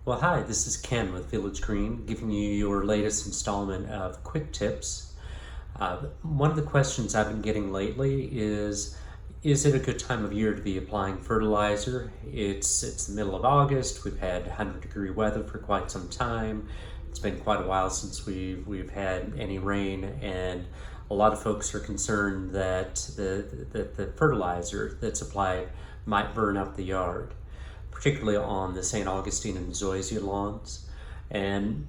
Well, hi, this is Ken with Village Green, giving you your latest installment of Quick Tips. One of the questions I've been getting lately is it a good time of year to be applying fertilizer? It's the middle of August, we've had 100-degree weather for quite some time. It's been quite a while since we've had any rain, and a lot of folks are concerned that the fertilizer that's applied might burn up the yard, particularly on the St. Augustine and zoysia lawns. And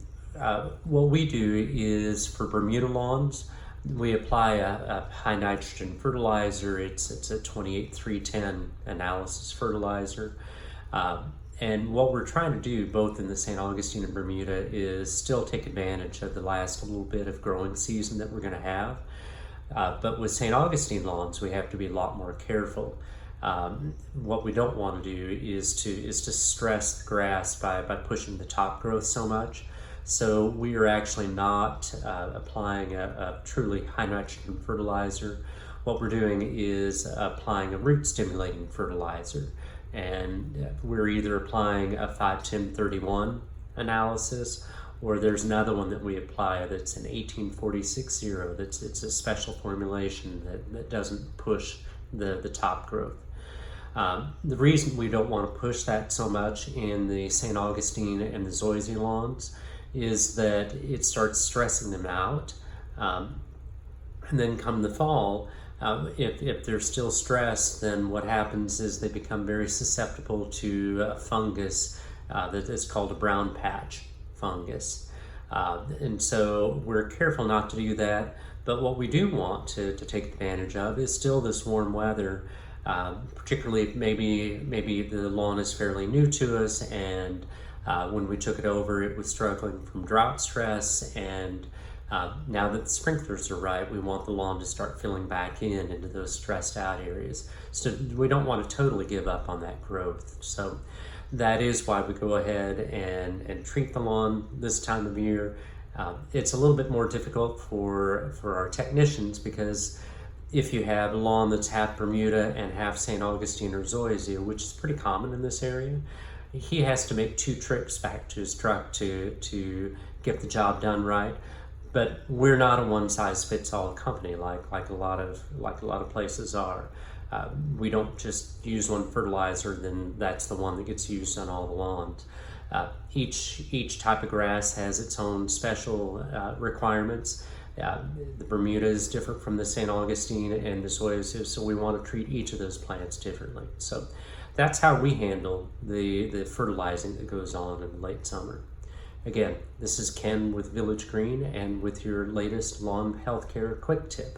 what we do is for Bermuda lawns, we apply a high nitrogen fertilizer. It's a 28-310 analysis fertilizer. And what we're trying to do both in the St. Augustine and Bermuda is still take advantage of the last little bit of growing season that we're going to have. But with St. Augustine lawns, we have to be a lot more careful. What we don't want to do is to stress the grass by pushing the top growth so much. So we are actually not applying a truly high nitrogen fertilizer. What we're doing is applying a root stimulating fertilizer, and we're either applying a 5-10-31 analysis, or there's another one that we apply that's an 18-40-60. It's a special formulation that doesn't push the top growth. The reason we don't want to push that so much in the St. Augustine and the zoysia lawns is that it starts stressing them out. And then come the fall, if they're still stressed, then what happens is they become very susceptible to a fungus that is called a brown patch fungus. And so we're careful not to do that. But what we do want to take advantage of is still this warm weather. Particularly if maybe the lawn is fairly new to us, and when we took it over it was struggling from drought stress, and now that the sprinklers are right, we want the lawn to start filling back into those stressed out areas. So we don't want to totally give up on that growth. So that is why we go ahead and treat the lawn this time of year. It's a little bit more difficult for our technicians, because if you have a lawn that's half Bermuda and half St. Augustine or zoysia, which is pretty common in this area, he has to make 2 trips back to his truck to get the job done right. But we're not a one-size-fits-all company like a lot of places are. We don't just use one fertilizer, then that's the one that gets used on all the lawns. Each type of grass has its own special requirements. The Bermuda is different from the St. Augustine and the zoysia, so we want to treat each of those plants differently. So that's how we handle the fertilizing that goes on in the late summer. Again, this is Ken with Village Green, and with your latest lawn healthcare quick tip.